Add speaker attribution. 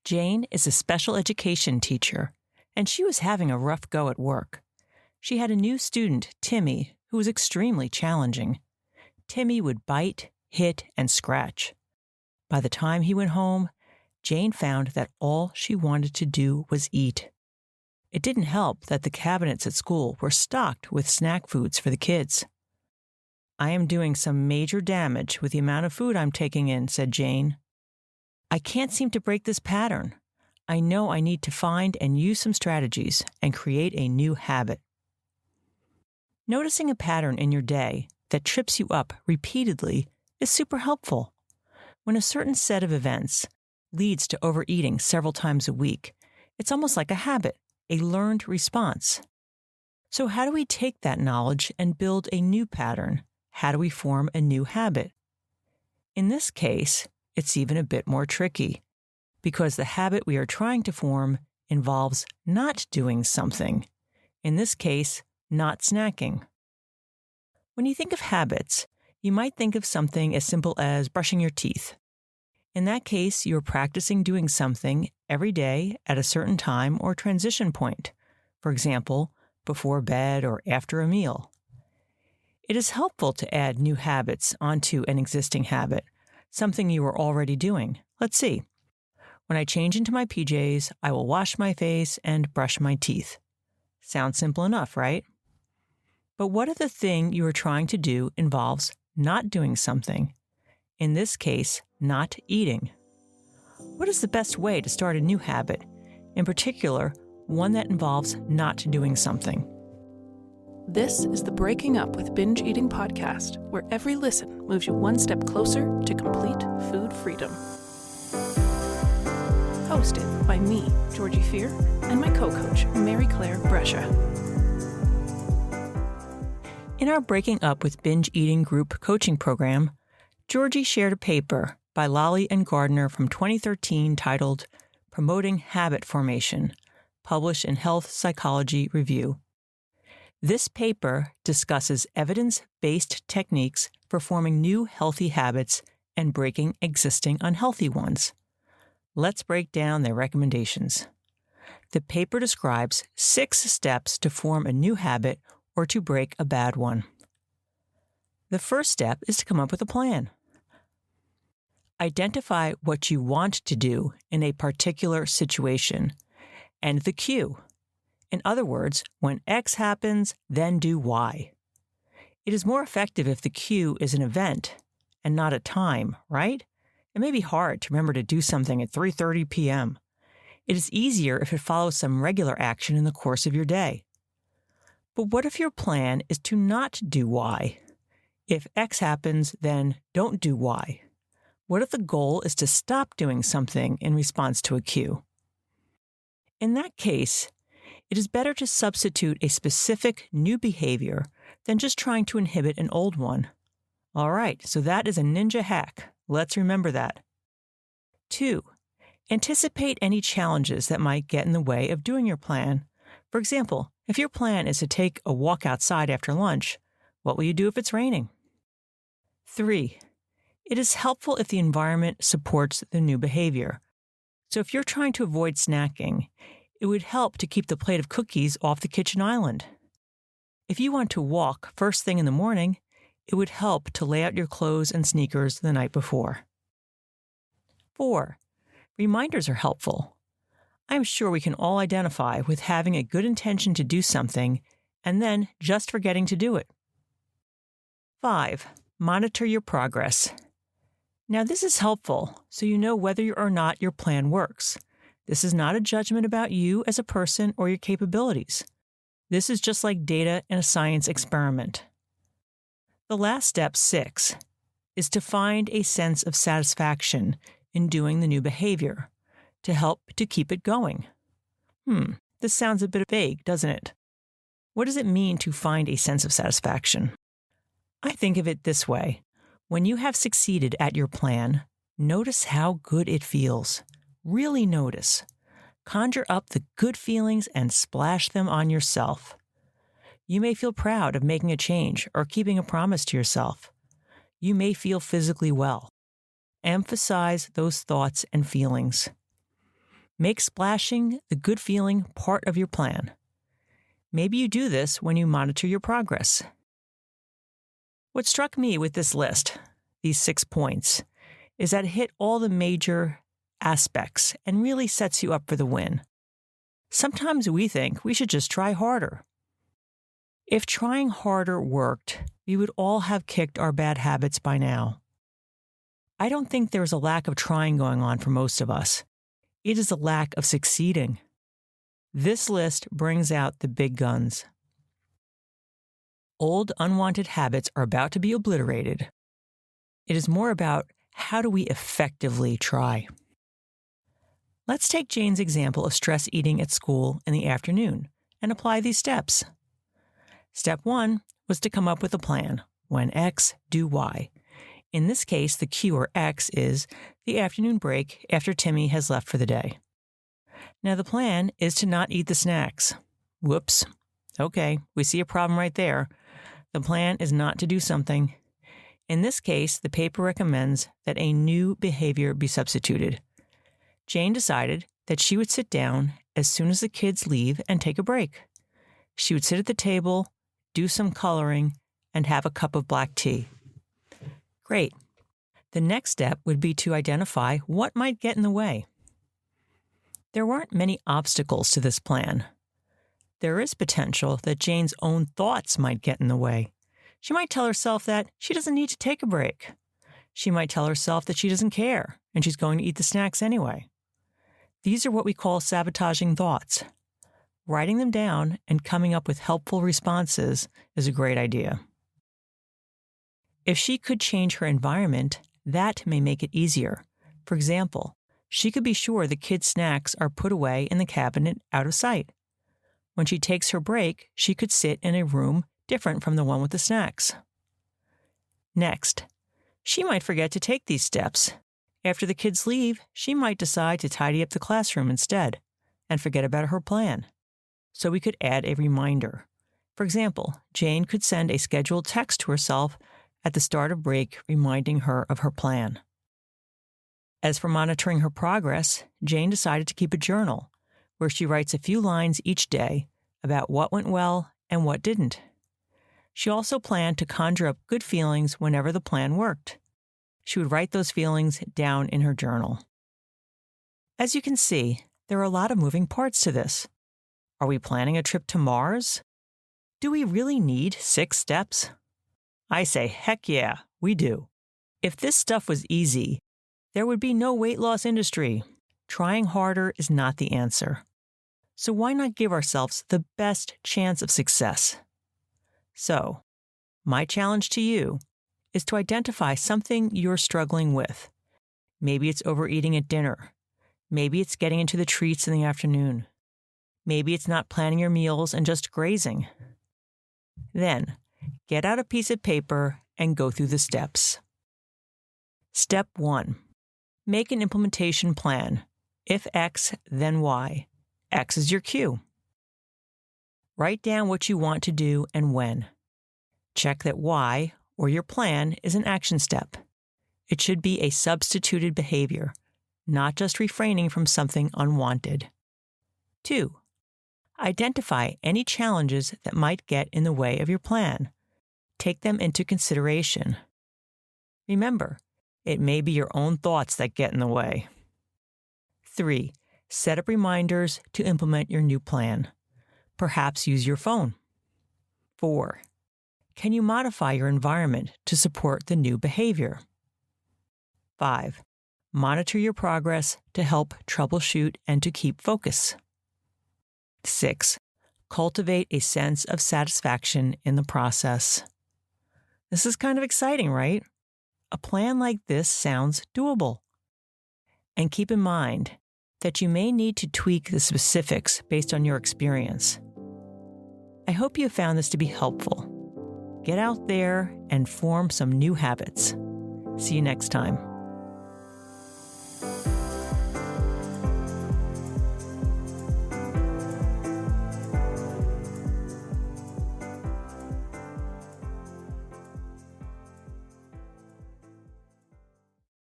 Speaker 1: Jane is a special education teacher, and she was having a rough go at work. She had a new student, Timmy, who was extremely challenging. Timmy would bite, hit, and scratch. By the time he went home, Jane found that all she wanted to do was eat. It didn't help that the cabinets at school were stocked with snack foods for the kids. "I am doing some major damage with the amount of food I'm taking in," said Jane. "I can't seem to break this pattern. I know I need to find and use some strategies and create a new habit." Noticing a pattern in your day that trips you up repeatedly is super helpful. When a certain set of events leads to overeating several times a week, it's almost like a habit, a learned response. So how do we take that knowledge and build a new pattern? How do we form a new habit? In this case, it's even a bit more tricky, because the habit we are trying to form involves not doing something. In this case, not snacking. When you think of habits, you might think of something as simple as brushing your teeth. In that case, you are practicing doing something every day at a certain time or transition point. For example, before bed or after a meal. It is helpful to add new habits onto an existing habit, something you are already doing. Let's see. When I change into my PJs, I will wash my face and brush my teeth. Sounds simple enough, right? But what if the thing you are trying to do involves not doing something? In this case, not eating. What is the best way to start a new habit, in particular, one that involves not doing something?
Speaker 2: This is the Breaking Up with Binge Eating podcast, where every listen moves you one step closer to complete food freedom. Hosted by me, Georgie Fear, and my co-coach, Mary Claire Brescia.
Speaker 1: In our Breaking Up with Binge Eating group coaching program, Georgie shared a paper by Lally and Gardner from 2013 titled Promoting Habit Formation, published in Health Psychology Review. This paper discusses evidence-based techniques for forming new healthy habits and breaking existing unhealthy ones. Let's break down their recommendations. The paper describes 6 steps to form a new habit or to break a bad one. The first step is to come up with a plan. Identify what you want to do in a particular situation and the cue. In other words, when X happens, then do Y. It is more effective if the cue is an event and not a time, right? It may be hard to remember to do something at 3:30 p.m. It is easier if it follows some regular action in the course of your day. But what if your plan is to not do Y? If X happens, then don't do Y. What if the goal is to stop doing something in response to a cue? In that case, it is better to substitute a specific new behavior than just trying to inhibit an old one. All right, so that is a ninja hack. Let's remember that. 2. Anticipate any challenges that might get in the way of doing your plan. For example, if your plan is to take a walk outside after lunch, what will you do if it's raining? 3. It is helpful if the environment supports the new behavior. So if you're trying to avoid snacking, it would help to keep the plate of cookies off the kitchen island. If you want to walk first thing in the morning, it would help to lay out your clothes and sneakers the night before. 4. Reminders are helpful. I'm sure we can all identify with having a good intention to do something and then just forgetting to do it. 5. Monitor your progress. Now, this is helpful so you know whether or not your plan works. This is not a judgment about you as a person or your capabilities. This is just like data in a science experiment. The last step, 6, is to find a sense of satisfaction in doing the new behavior to help to keep it going. This sounds a bit vague, doesn't it? What does it mean to find a sense of satisfaction? I think of it this way. When you have succeeded at your plan, notice how good it feels. Really notice. Conjure up the good feelings and splash them on yourself. You may feel proud of making a change or keeping a promise to yourself. You may feel physically well. Emphasize those thoughts and feelings. Make splashing the good feeling part of your plan. Maybe you do this when you monitor your progress. What struck me with this list, these 6 points, is that it hit all the major aspects and really sets you up for the win. Sometimes we think we should just try harder. If trying harder worked, we would all have kicked our bad habits by now. I don't think there is a lack of trying going on for most of us. It is a lack of succeeding. This list brings out the big guns. Old unwanted habits are about to be obliterated. It is more about how do we effectively try. Let's take Jane's example of stress eating at school in the afternoon and apply these steps. Step 1 was to come up with a plan. When X, do Y. In this case, the Q or X is the afternoon break after Timmy has left for the day. Now the plan is to not eat the snacks. Whoops. Okay, we see a problem right there. The plan is not to do something. In this case, the paper recommends that a new behavior be substituted. Jane decided that she would sit down as soon as the kids leave and take a break. She would sit at the table, do some coloring, and have a cup of black tea. Great. The next step would be to identify what might get in the way. There weren't many obstacles to this plan. There is potential that Jane's own thoughts might get in the way. She might tell herself that she doesn't need to take a break. She might tell herself that she doesn't care and she's going to eat the snacks anyway. These are what we call sabotaging thoughts. Writing them down and coming up with helpful responses is a great idea. If she could change her environment, that may make it easier. For example, she could be sure the kids' snacks are put away in the cabinet out of sight. When she takes her break, she could sit in a room different from the one with the snacks. Next, she might forget to take these steps. After the kids leave, she might decide to tidy up the classroom instead and forget about her plan. So we could add a reminder. For example, Jane could send a scheduled text to herself at the start of break reminding her of her plan. As for monitoring her progress, Jane decided to keep a journal where she writes a few lines each day about what went well and what didn't. She also planned to conjure up good feelings whenever the plan worked. She would write those feelings down in her journal. As you can see, there are a lot of moving parts to this. Are we planning a trip to Mars? Do we really need 6 steps? I say, heck yeah, we do. If this stuff was easy, there would be no weight loss industry. Trying harder is not the answer. So why not give ourselves the best chance of success? So, my challenge to you is to identify something you're struggling with. Maybe it's overeating at dinner. Maybe it's getting into the treats in the afternoon. Maybe it's not planning your meals and just grazing. Then, get out a piece of paper and go through the steps. Step 1. Make an implementation plan. If X, then Y. X is your cue. Write down what you want to do and when. Check that Y, or your plan, is an action step. It should be a substituted behavior, not just refraining from something unwanted. 2. Identify any challenges that might get in the way of your plan. Take them into consideration. Remember, it may be your own thoughts that get in the way. 3. Set up reminders to implement your new plan. Perhaps use your phone. 4. Can you modify your environment to support the new behavior? 5. Monitor your progress to help troubleshoot and to keep focus. 6. Cultivate a sense of satisfaction in the process. This is kind of exciting, right? A plan like this sounds doable. And keep in mind that you may need to tweak the specifics based on your experience. I hope you found this to be helpful. Get out there and form some new habits. See you next time.